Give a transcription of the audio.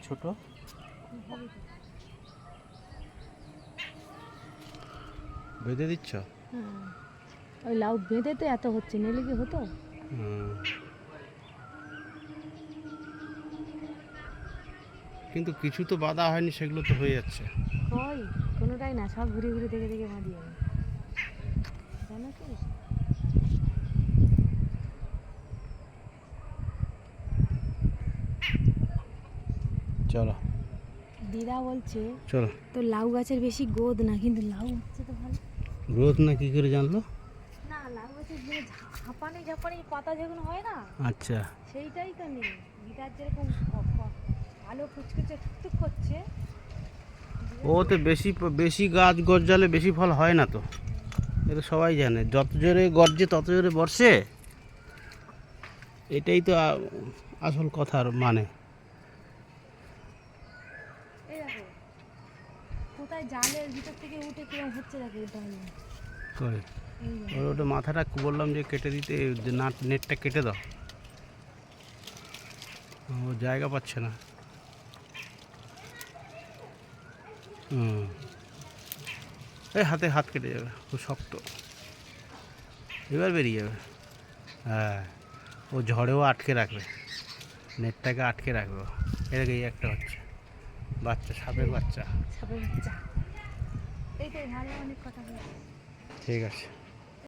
ছোট। বেঁধে দিচ্ছ? ওই লাউ বেঁধে তো এত হচ্ছে, নইলে কি হতো? কিন্তু কিছু তো বাঁধা হয়নি, সেগুলো তো হয়ে যাচ্ছে। হয় কোনোটাই না, সব ঘুরে ঘুরে দেখে দেখে বাঁধি আমি, জানো কি? চলো দিদা বলছে চলো। তো লাউ গাছের বেশি গোদ না, কিন্তু লাউ হচ্ছে তো ভালো। গ্রোথ না কি করে জানলো? না, লাউ গাছের যে ঝাপানি ঝাপানি পাতা যেগুলো হয় না, আচ্ছা, সেইটাই তো নেই। দিদার যেরকম ভালো কুচকুচে টুকটুক করছে, ওতে বেশি বেশি গাছ গজালে বেশি ফল হয় না তো, এটা সবাই জানে। যত জোরে গর্জে তত জোরে বর্ষে, এটাই তো আসল কথার মানে। এই দেখো কোথায় জালের ভিতর থেকে উঠে কিরম হচ্ছে, দেখো এটা করে ওর ওটা মাথাটা বললাম যে কেটে দিতে, যে নেটটা কেটে দাও, ও জায়গা পাচ্ছে না। এই হাতে হাত কেটে যাবে, খুব শক্ত। এবার বেরিয়ে যাবে। হ্যাঁ, ও ঝড়েও আটকে রাখবে, নেটটাকে আটকে রাখবে। এদিকে এই একটা হচ্ছে বাচ্চা, সাপের বাচ্চা। সাপের বাচ্চা, এইটাই ভালো, অনেক কথা হয়েছে। ঠিক আছে।